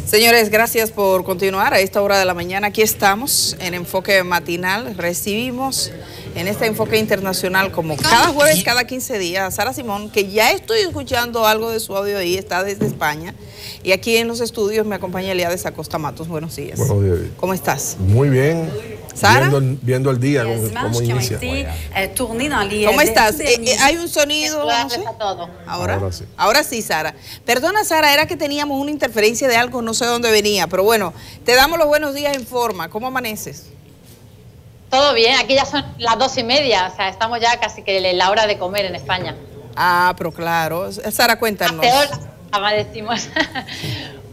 Señores, gracias por continuar a esta hora de la mañana. Aquí estamos en Enfoque Matinal. Recibimos en este Enfoque Internacional, como cada jueves, cada 15 días, a Sara Simón, que ya estoy escuchando algo de su audio ahí, está desde España. Y aquí en los estudios me acompaña Eliades Acosta Matos. Buenos días. Buenos días. ¿Cómo estás? Muy bien. ¿Sara? Viendo el día, cómo inicia. ¿Cómo estás? ¿Hay un sonido? No sé. ¿Ahora? Sí. Ahora sí, Sara. Perdona, Sara, era que teníamos una interferencia de algo, no sé dónde venía, pero bueno, te damos los buenos días en forma. ¿Cómo amaneces? Todo bien, aquí ya son las 2:30, o sea, estamos ya casi que la hora de comer en España. Ah, pero claro. Sara, cuéntanos. Decimos.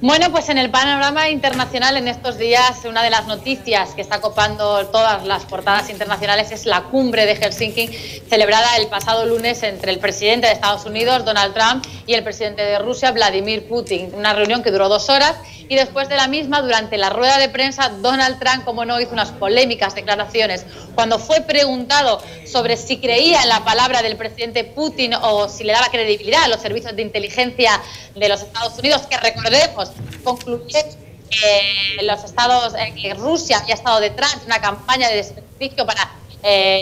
Bueno, pues en el panorama internacional en estos días, una de las noticias que está copando todas las portadas internacionales es la cumbre de Helsinki, celebrada el pasado lunes entre el presidente de Estados Unidos, Donald Trump, y el presidente de Rusia, Vladimir Putin. Una reunión que duró 2 horas y después de la misma, durante la rueda de prensa, Donald Trump, como no, hizo unas polémicas declaraciones. Cuando fue preguntado sobre si creía en la palabra del presidente Putin o si le daba credibilidad a los servicios de inteligencia de los Estados Unidos, que recordemos, concluyeron que Rusia había estado detrás de una campaña de desprestigio para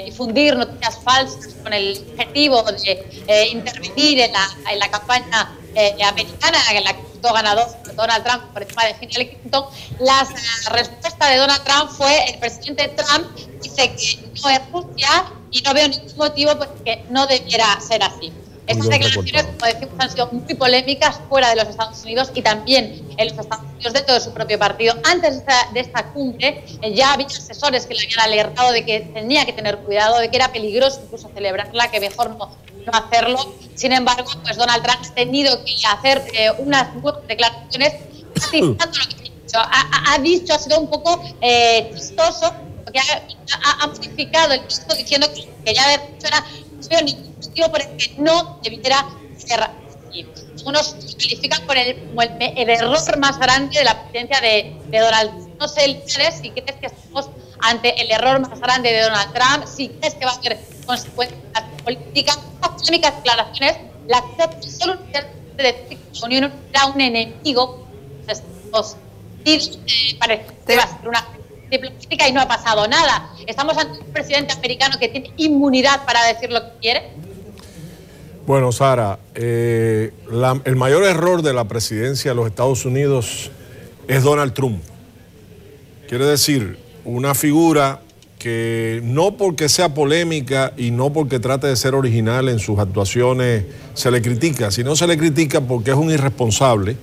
difundir noticias falsas con el objetivo de intervenir en la campaña americana, en la que resultó ganador Donald Trump por encima de Hillary Clinton. La respuesta de Donald Trump fue: el presidente Trump dice que no es Rusia y no veo ningún motivo por que no debiera ser así. Estas declaraciones, como decimos, han sido muy polémicas fuera de los Estados Unidos y también en los Estados Unidos dentro de su propio partido. Antes de esta cumbre ya había asesores que le habían alertado de que tenía que tener cuidado, de que era peligroso incluso celebrarla, que mejor no hacerlo. Sin embargo, pues Donald Trump ha tenido que hacer unas declaraciones ratificando lo que ha dicho. Ha sido un poco chistoso, porque ha modificado el texto diciendo que ya había dicho era ningún motivo por el que no debiera ser así. Algunos califican por el error más grande de la presidencia de Donald Trump. No sé, Eliades, si crees que estamos ante el error más grande de Donald Trump, si crees que va a haber consecuencias políticas. Estas polémicas declaraciones, la que solo de decir que la Unión era un enemigo, parece que va a ser una diplomática y no ha pasado nada. Estamos ante un presidente americano que tiene inmunidad para decir lo que quiere. Bueno, Sara, el mayor error de la presidencia de los Estados Unidos es Donald Trump. Quiere decir, una figura que no porque sea polémica y no porque trate de ser original en sus actuaciones se le critica, sino se le critica porque es un irresponsable.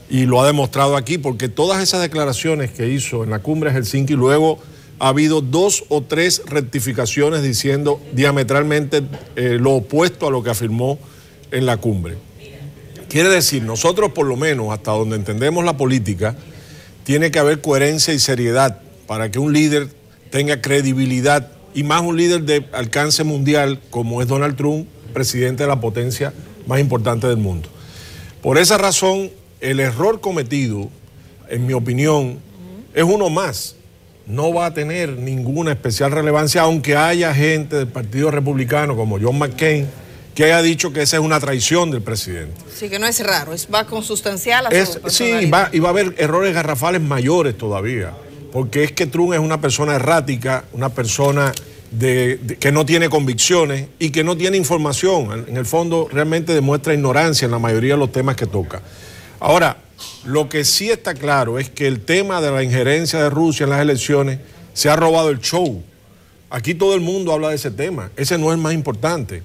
Y lo ha demostrado aquí, porque todas esas declaraciones que hizo en la cumbre de Helsinki, luego ha habido 2 o 3 rectificaciones diciendo diametralmente lo opuesto a lo que afirmó en la cumbre. Quiere decir, nosotros por lo menos, hasta donde entendemos la política, tiene que haber coherencia y seriedad para que un líder tenga credibilidad, y más un líder de alcance mundial como es Donald Trump, presidente de la potencia más importante del mundo. Por esa razón, el error cometido, en mi opinión, es uno más. No va a tener ninguna especial relevancia, aunque haya gente del Partido Republicano como John McCain que haya dicho que esa es una traición del presidente. Sí, que no es raro, va consustancial a su personalidad. Sí, y va a haber errores garrafales mayores todavía, porque es que Trump es una persona errática, una persona que no tiene convicciones y que no tiene información. En el fondo realmente demuestra ignorancia en la mayoría de los temas que toca. Ahora, lo que sí está claro es que el tema de la injerencia de Rusia en las elecciones se ha robado el show. Aquí todo el mundo habla de ese tema. Ese no es el más importante.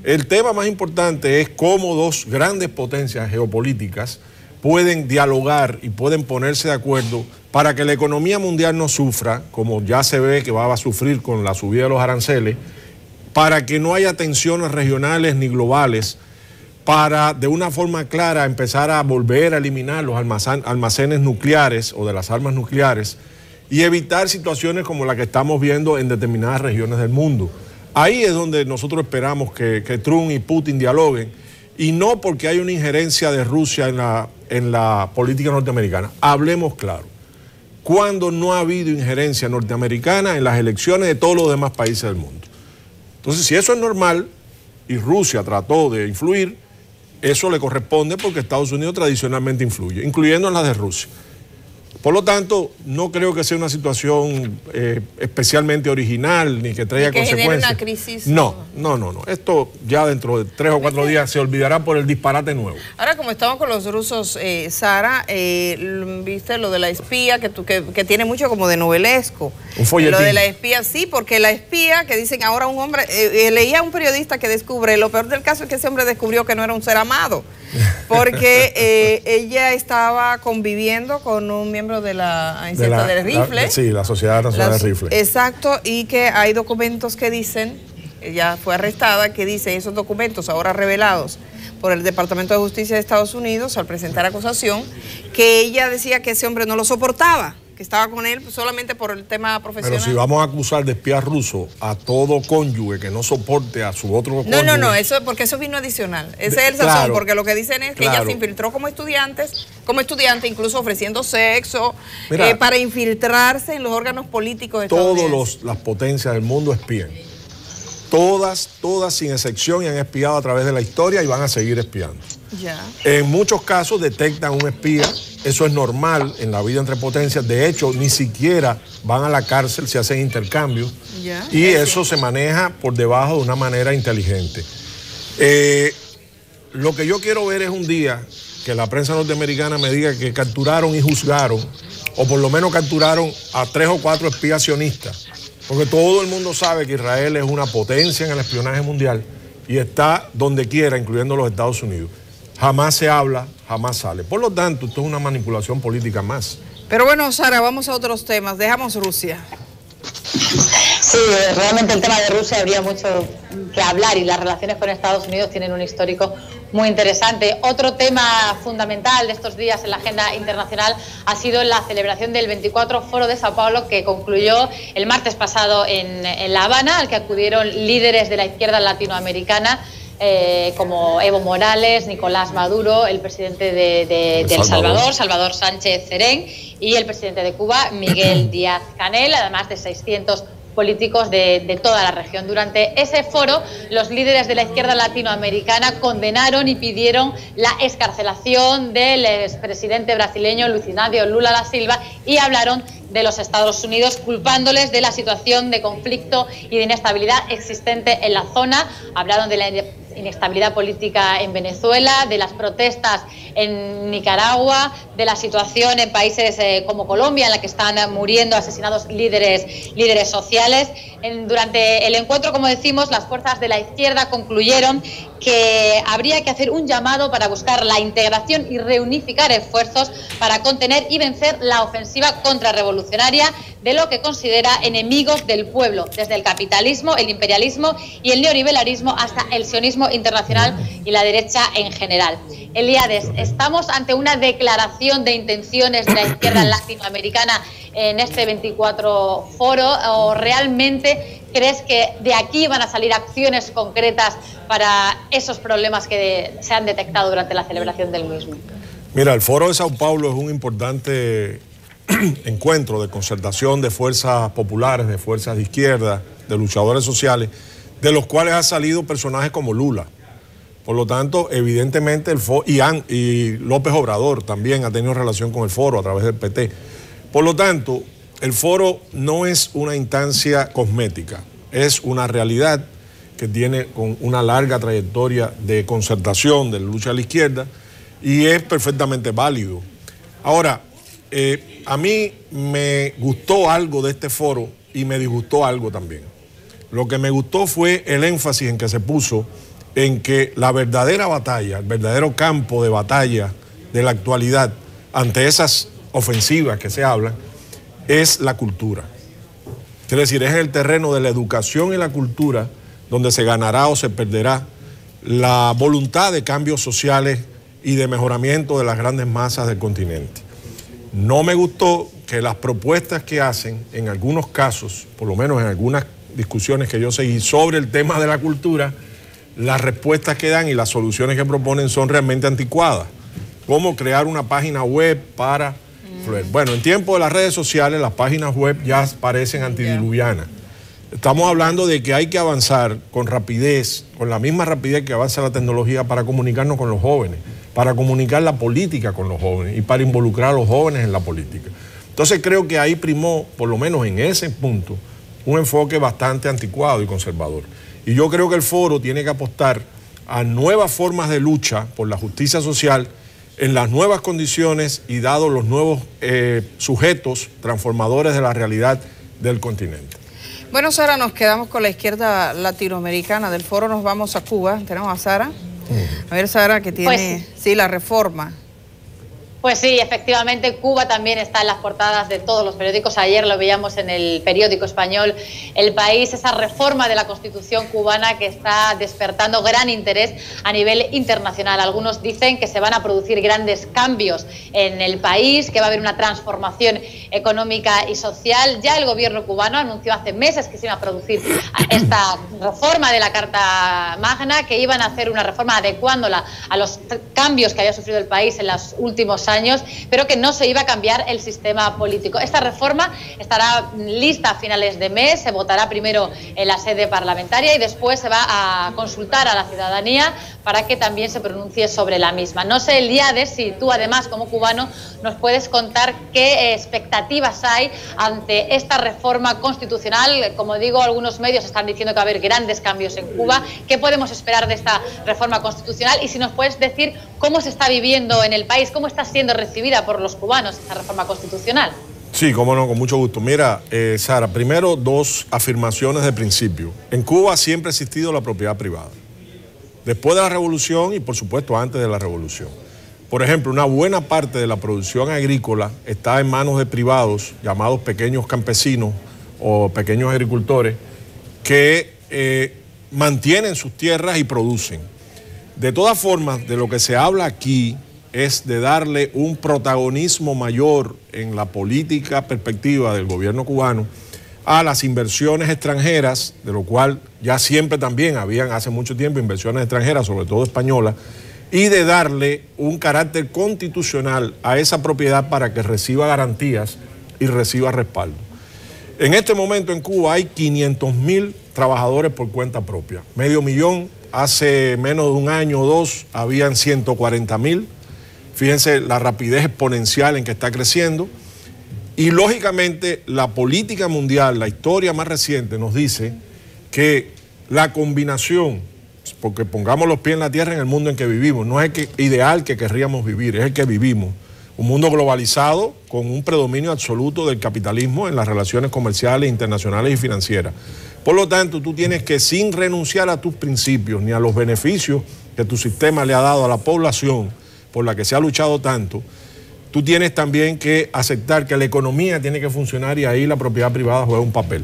El tema más importante es cómo 2 grandes potencias geopolíticas pueden dialogar y pueden ponerse de acuerdo para que la economía mundial no sufra, como ya se ve que va a sufrir con la subida de los aranceles, para que no haya tensiones regionales ni globales, para de una forma clara empezar a volver a eliminar los almacenes nucleares o de las armas nucleares y evitar situaciones como la que estamos viendo en determinadas regiones del mundo. Ahí es donde nosotros esperamos que Trump y Putin dialoguen, y no porque hay una injerencia de Rusia en la política norteamericana. Hablemos claro. ¿Cuándo no ha habido injerencia norteamericana en las elecciones de todos los demás países del mundo? Entonces, si eso es normal y Rusia trató de influir, eso le corresponde porque Estados Unidos tradicionalmente influye, incluyendo en las de Rusia. Por lo tanto, no creo que sea una situación especialmente original ni que traiga consecuencias. Una crisis. No. Esto ya dentro de 3 o 4 días se olvidará por el disparate nuevo. Ahora, como estamos con los rusos, Sara, viste lo de la espía, que tiene mucho como de novelesco. Un folletín. Lo de la espía, sí, porque la espía, que dicen ahora un hombre, leía a un periodista que descubre, lo peor del caso es que ese hombre descubrió que no era un ser amado. Porque ella estaba conviviendo con un miembro de la del rifle. Sí, la Sociedad Nacional de Rifle. Exacto, y que hay documentos que dicen, ella fue arrestada, que dicen esos documentos ahora revelados por el Departamento de Justicia de Estados Unidos al presentar acusación, que ella decía que ese hombre no lo soportaba, que estaba con él solamente por el tema profesional. Pero si vamos a acusar de espía ruso a todo cónyuge que no soporte a su otro cónyuge... No, eso, porque eso vino adicional. Ese es el sazón, claro, porque lo que dicen es que ella se infiltró como estudiante, incluso ofreciendo sexo, para infiltrarse en los órganos políticos estadounidenses. Todas las potencias del mundo espían. Todas sin excepción, y han espiado a través de la historia y van a seguir espiando. Ya. En muchos casos detectan un espía, eso es normal en la vida entre potencias. De hecho, ni siquiera van a la cárcel, se hacen intercambios, y eso se maneja por debajo de una manera inteligente. Lo que yo quiero ver es un día que la prensa norteamericana me diga que capturaron y juzgaron, o por lo menos capturaron a 3 o 4 espías sionistas. Porque todo el mundo sabe que Israel es una potencia en el espionaje mundial y está donde quiera, incluyendo los Estados Unidos. Jamás se habla, jamás sale. Por lo tanto, esto es una manipulación política más. Pero bueno, Sara, vamos a otros temas. Dejamos Rusia. Sí, realmente el tema de Rusia habría mucho que hablar y las relaciones con Estados Unidos tienen un histórico muy interesante. Otro tema fundamental de estos días en la agenda internacional ha sido la celebración del 24 Foro de Sao Paulo, que concluyó el martes pasado en La Habana, al que acudieron líderes de la izquierda latinoamericana, como Evo Morales, Nicolás Maduro, el presidente de El Salvador, Salvador Sánchez Serén, y el presidente de Cuba, Miguel Díaz-Canel, además de 600 políticos de toda la región. Durante ese foro, los líderes de la izquierda latinoamericana condenaron y pidieron la excarcelación del expresidente brasileño Luiz Inácio Lula da Silva y hablaron de los Estados Unidos, culpándoles de la situación de conflicto y de inestabilidad existente en la zona. Hablaron de la inestabilidad política en Venezuela, de las protestas en Nicaragua, de la situación en países como Colombia, en la que están muriendo asesinados líderes sociales. Durante el encuentro, como decimos, las fuerzas de la izquierda concluyeron que habría que hacer un llamado para buscar la integración y reunificar esfuerzos para contener y vencer la ofensiva contrarrevolucionaria de lo que considera enemigos del pueblo, desde el capitalismo, el imperialismo y el neoliberalismo hasta el sionismo internacional y la derecha en general. Elíades, ¿estamos ante una declaración de intenciones de la izquierda latinoamericana en este 24 foro, o realmente crees que de aquí van a salir acciones concretas para esos problemas que se han detectado durante la celebración del mismo? Mira, el Foro de Sao Paulo es un importante encuentro de concertación de fuerzas populares, de fuerzas de izquierda, de luchadores sociales, de los cuales ha salido personajes como Lula. Por lo tanto, evidentemente el foro, y López Obrador también ha tenido relación con el foro a través del PT. Por lo tanto, el foro no es una instancia cosmética, es una realidad que tiene con una larga trayectoria de concertación, de lucha a la izquierda, y es perfectamente válido. Ahora, a mí me gustó algo de este foro y me disgustó algo también. Lo que me gustó fue el énfasis en que se puso en que la verdadera batalla, el verdadero campo de batalla de la actualidad ante esas ofensivas que se hablan, es la cultura. Es decir, es el terreno de la educación y la cultura donde se ganará o se perderá la voluntad de cambios sociales y de mejoramiento de las grandes masas del continente. No me gustó que las propuestas que hacen, en algunos casos, por lo menos en algunas discusiones que yo seguí sobre el tema de la cultura, las respuestas que dan y las soluciones que proponen son realmente anticuadas. ¿Cómo crear una página web para... Bueno, en tiempo de las redes sociales, las páginas web ya parecen antidiluvianas. Estamos hablando de que hay que avanzar con rapidez, con la misma rapidez que avanza la tecnología, para comunicarnos con los jóvenes, para comunicar la política con los jóvenes y para involucrar a los jóvenes en la política. Entonces creo que ahí primó, por lo menos en ese punto, un enfoque bastante anticuado y conservador. Y yo creo que el foro tiene que apostar a nuevas formas de lucha por la justicia social en las nuevas condiciones y dados los nuevos sujetos transformadores de la realidad del continente. Bueno, Sara, nos quedamos con la izquierda latinoamericana. Del foro nos vamos a Cuba. Tenemos a Sara. A ver, Sara, que tiene, sí, la reforma. Pues sí, efectivamente, Cuba también está en las portadas de todos los periódicos. Ayer lo veíamos en el periódico español El País, esa reforma de la Constitución cubana que está despertando gran interés a nivel internacional. Algunos dicen que se van a producir grandes cambios en el país, que va a haber una transformación económica y social. Ya el gobierno cubano anunció hace meses que se iba a producir esta reforma de la Carta Magna, que iban a hacer una reforma adecuándola a los cambios que había sufrido el país en los últimos años, pero que no se iba a cambiar el sistema político. Esta reforma estará lista a finales de mes, se votará primero en la sede parlamentaria y después se va a consultar a la ciudadanía para que también se pronuncie sobre la misma. No sé, Eliades, si tú además como cubano nos puedes contar qué expectativas hay ante esta reforma constitucional. Como digo, algunos medios están diciendo que va a haber grandes cambios en Cuba. ¿Qué podemos esperar de esta reforma constitucional? Y si nos puedes decir cómo se está viviendo en el país, cómo está siendo recibida por los cubanos esta reforma constitucional. Sí, cómo no, con mucho gusto. Mira, Sara, primero dos afirmaciones de principio. En Cuba siempre ha existido la propiedad privada. Después de la revolución y por supuesto antes de la revolución. Por ejemplo, una buena parte de la producción agrícola está en manos de privados, llamados pequeños campesinos o pequeños agricultores, que mantienen sus tierras y producen. De todas formas, de lo que se habla aquí es de darle un protagonismo mayor en la política perspectiva del gobierno cubano a las inversiones extranjeras, de lo cual ya siempre también habían hace mucho tiempo inversiones extranjeras, sobre todo españolas, y de darle un carácter constitucional a esa propiedad para que reciba garantías y reciba respaldo. En este momento en Cuba hay 500.000 trabajadores por cuenta propia, 500.000, hace menos de un año o dos habían 140.000. Fíjense la rapidez exponencial en que está creciendo y lógicamente la política mundial, la historia más reciente nos dice que la combinación, porque pongamos los pies en la tierra en el mundo en que vivimos, no es el ideal que querríamos vivir, es el que vivimos. Un mundo globalizado con un predominio absoluto del capitalismo en las relaciones comerciales, internacionales y financieras. Por lo tanto, tú tienes que, sin renunciar a tus principios ni a los beneficios que tu sistema le ha dado a la población, por la que se ha luchado tanto, tú tienes también que aceptar que la economía tiene que funcionar y ahí la propiedad privada juega un papel.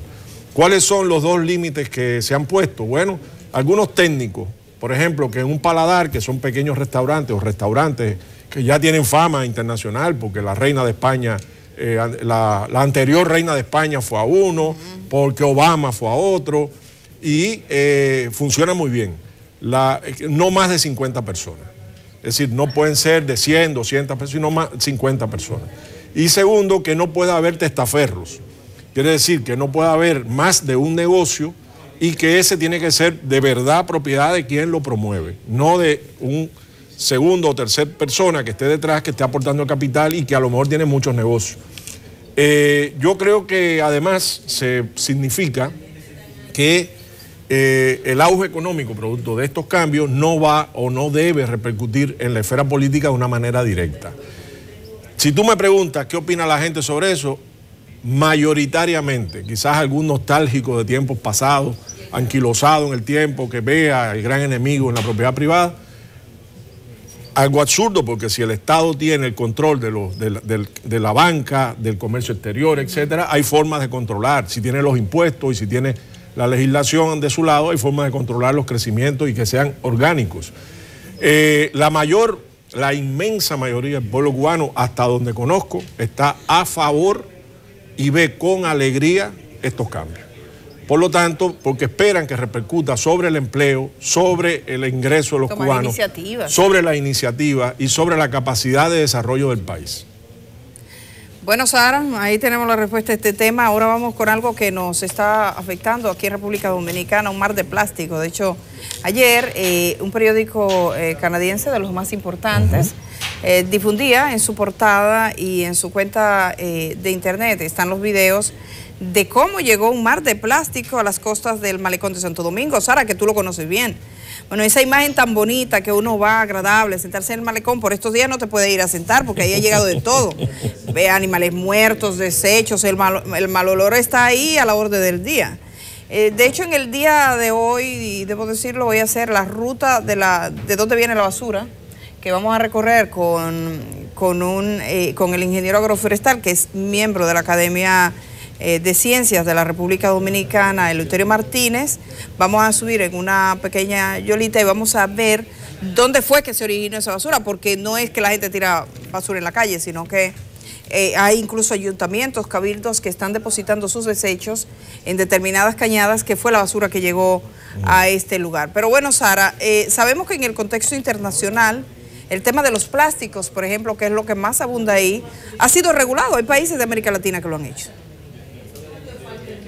¿Cuáles son los dos límites que se han puesto? Bueno, algunos técnicos, por ejemplo, que en un paladar, que son pequeños restaurantes o restaurantes que ya tienen fama internacional, porque la reina de España, la anterior reina de España fue a uno, porque Obama fue a otro, y funciona muy bien. No más de 50 personas. Es decir, no pueden ser de 100, 200 personas, sino más 50 personas. Y segundo, que no puede haber testaferros. Quiere decir que no puede haber más de un negocio y que ese tiene que ser de verdad propiedad de quien lo promueve, no de un segundo o tercer persona que esté detrás, que esté aportando el capital y que a lo mejor tiene muchos negocios. Yo creo que además se significa que el auge económico producto de estos cambios no va o no debe repercutir en la esfera política de una manera directa. Si tú me preguntas qué opina la gente sobre eso, mayoritariamente, quizás algún nostálgico de tiempos pasados, anquilosado en el tiempo, que vea el gran enemigo en la propiedad privada, algo absurdo, porque si el Estado tiene el control de la banca, del comercio exterior, etcétera, hay formas de controlar. Si tiene los impuestos y si tiene la legislación de su lado, hay formas de controlar los crecimientos y que sean orgánicos. La inmensa mayoría del pueblo cubano, hasta donde conozco, está a favor y ve con alegría estos cambios. Por lo tanto, porque esperan que repercuta sobre el empleo, sobre el ingreso de los cubanos, sobre la iniciativa y sobre la capacidad de desarrollo del país. Bueno, Sara, ahí tenemos la respuesta a este tema. Ahora vamos con algo que nos está afectando aquí en República Dominicana, un mar de plástico. De hecho, ayer un periódico canadiense de los más importantes difundía en su portada y en su cuenta de internet. Están los videos de cómo llegó un mar de plástico a las costas del malecón de Santo Domingo. Sara, que tú lo conoces bien. Bueno, esa imagen tan bonita que uno va agradable, sentarse en el malecón, por estos días no te puede ir a sentar porque ahí ha llegado de todo. Ve animales muertos, desechos, el mal olor está ahí a la orden del día. De hecho, en el día de hoy, y debo decirlo, voy a hacer la ruta de dónde viene la basura, que vamos a recorrer con el ingeniero agroforestal, que es miembro de la Academia de Ciencias de la República Dominicana, Eleuterio Martínez. Vamos a subir en una pequeña yolita y vamos a ver dónde fue que se originó esa basura, porque no es que la gente tira basura en la calle, sino que hay incluso ayuntamientos, cabildos que están depositando sus desechos en determinadas cañadas, que fue la basura que llegó a este lugar. Pero bueno, Sara, sabemos que en el contexto internacional el tema de los plásticos, por ejemplo, que es lo que más abunda ahí, ha sido regulado. Hay países de América Latina que lo han hecho.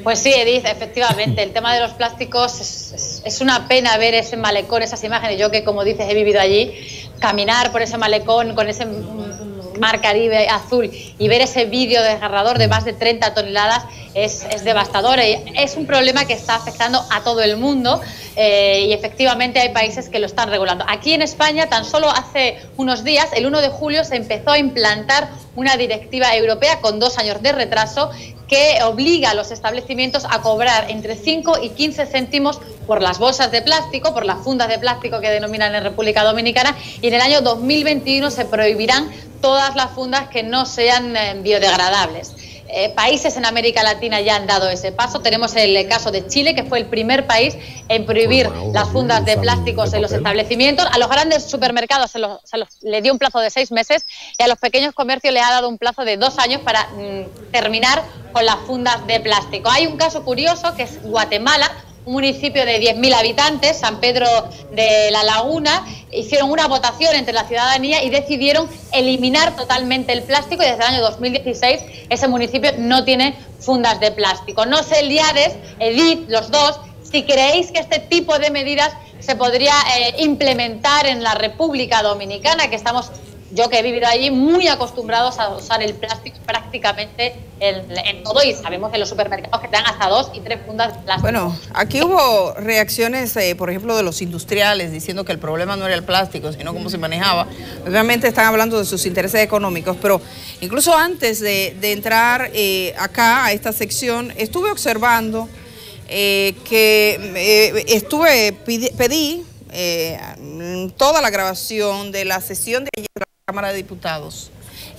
Pues sí, Edith, efectivamente, el tema de los plásticos es una pena ver ese malecón, esas imágenes. Yo que, como dices, he vivido allí, caminar por ese malecón con ese mar Caribe azul y ver ese vídeo desgarrador de más de 30 toneladas es devastador. Es un problema que está afectando a todo el mundo y efectivamente hay países que lo están regulando. Aquí en España, tan solo hace unos días, el 1 de julio, se empezó a implantar una directiva europea con 2 años de retraso que obliga a los establecimientos a cobrar entre 5 y 15 céntimos por las bolsas de plástico, por las fundas de plástico que denominan en República Dominicana, y en el año 2021 se prohibirán todas las fundas que no sean biodegradables. Países en América Latina ya han dado ese paso. Tenemos el caso de Chile, que fue el primer país en prohibir las fundas de plásticos en los establecimientos. A los grandes supermercados le dio un plazo de 6 meses y a los pequeños comercios les ha dado un plazo de 2 años para terminar con las fundas de plástico. Hay un caso curioso que es Guatemala, un municipio de 10.000 habitantes, San Pedro de la Laguna. Hicieron una votación entre la ciudadanía y decidieron eliminar totalmente el plástico, y desde el año 2016 ese municipio no tiene fundas de plástico. No sé, Eliades, Edith, los dos, si creéis que este tipo de medidas se podría implementar en la República Dominicana, que estamos, yo que he vivido allí, muy acostumbrados a usar el plástico prácticamente en todo, y sabemos que los supermercados que te dan hasta 2 y 3 fundas de plástico. Bueno, aquí hubo reacciones, por ejemplo, de los industriales diciendo que el problema no era el plástico, sino cómo se manejaba. Obviamente están hablando de sus intereses económicos, pero incluso antes de entrar acá a esta sección, estuve observando pedí toda la grabación de la sesión de ayer de la Cámara de Diputados.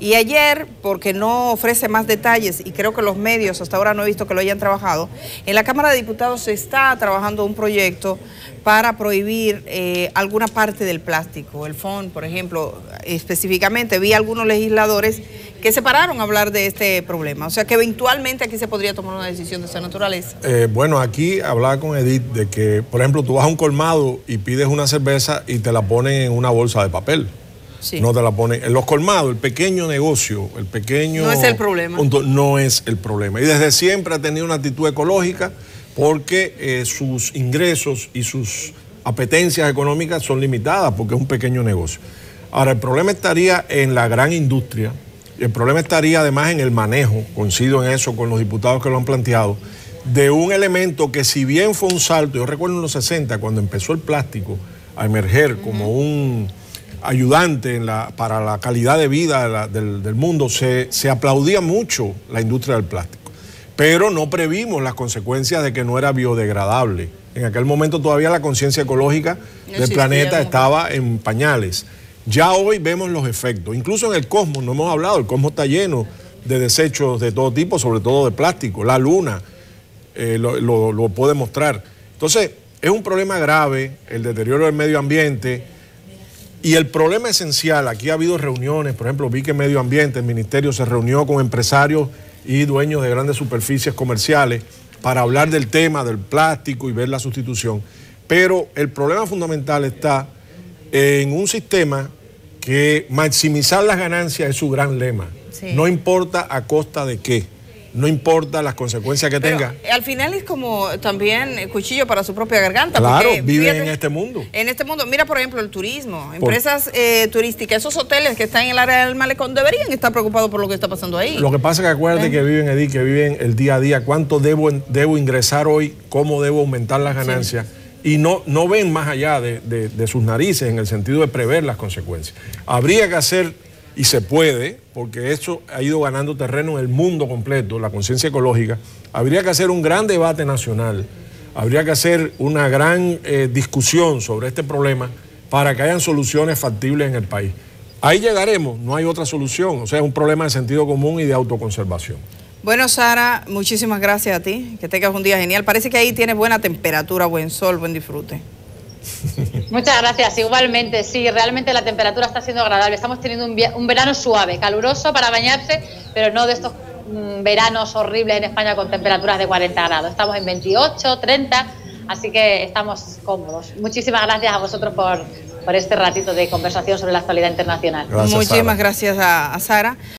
Y ayer, porque no ofrece más detalles, y creo que los medios hasta ahora no he visto que lo hayan trabajado, en la Cámara de Diputados se está trabajando un proyecto para prohibir alguna parte del plástico. El FON, por ejemplo, específicamente, vi algunos legisladores que se pararon a hablar de este problema. O sea que eventualmente aquí se podría tomar una decisión de esa naturaleza. Bueno, aquí hablaba con Edith de que, por ejemplo, tú vas a un colmado y pides una cerveza y te la ponen en una bolsa de papel. Sí. No te la ponen. En los colmados, el pequeño negocio, el pequeño... No es el problema. No es el problema. Y desde siempre ha tenido una actitud ecológica porque sus ingresos y sus apetencias económicas son limitadas porque es un pequeño negocio. Ahora, el problema estaría en la gran industria. El problema estaría además en el manejo, coincido en eso con los diputados que lo han planteado, de un elemento que, si bien fue un salto, yo recuerdo en los 60, cuando empezó el plástico a emerger como un ayudante para la calidad de vida del mundo, se aplaudía mucho la industria del plástico, pero no previmos las consecuencias de que no era biodegradable. En aquel momento todavía la conciencia ecológica del planeta estaba en pañales. Ya hoy vemos los efectos, incluso en el cosmos, no hemos hablado, el cosmos está lleno de desechos de todo tipo, sobre todo de plástico. La luna lo puede mostrar. Entonces, es un problema grave el deterioro del medio ambiente. Y el problema esencial, aquí ha habido reuniones, por ejemplo, vi que Medio Ambiente, el Ministerio se reunió con empresarios y dueños de grandes superficies comerciales para hablar del tema del plástico y ver la sustitución. Pero el problema fundamental está en un sistema que maximizar las ganancias es su gran lema. Sí. No importa a costa de qué. no importa las consecuencias que Pero tenga. al final es como también cuchillo para su propia garganta. Claro, porque, viven fíjate, en este mundo. En este mundo, mira por ejemplo el turismo, empresas turísticas, esos hoteles que están en el área del malecón deberían estar preocupados por lo que está pasando ahí. Lo que pasa es que acuérdate que viven, Edith, que viven el día a día, cuánto debo ingresar hoy, cómo debo aumentar las ganancias, y no ven más allá de sus narices en el sentido de prever las consecuencias. Habría que hacer, y se puede, porque eso ha ido ganando terreno en el mundo completo, la conciencia ecológica, habría que hacer un gran debate nacional, habría que hacer una gran discusión sobre este problema para que hayan soluciones factibles en el país. Ahí llegaremos, no hay otra solución, o sea, es un problema de sentido común y de autoconservación. Bueno, Sara, muchísimas gracias a ti, que tengas un día genial. Parece que ahí tienes buena temperatura, buen sol, buen disfrute. Muchas gracias, igualmente, sí, realmente la temperatura está siendo agradable, estamos teniendo un verano suave, caluroso para bañarse, pero no de estos veranos horribles en España con temperaturas de 40 grados, estamos en 28, 30, así que estamos cómodos. Muchísimas gracias a vosotros por este ratito de conversación sobre la actualidad internacional. Muchísimas gracias a Sara.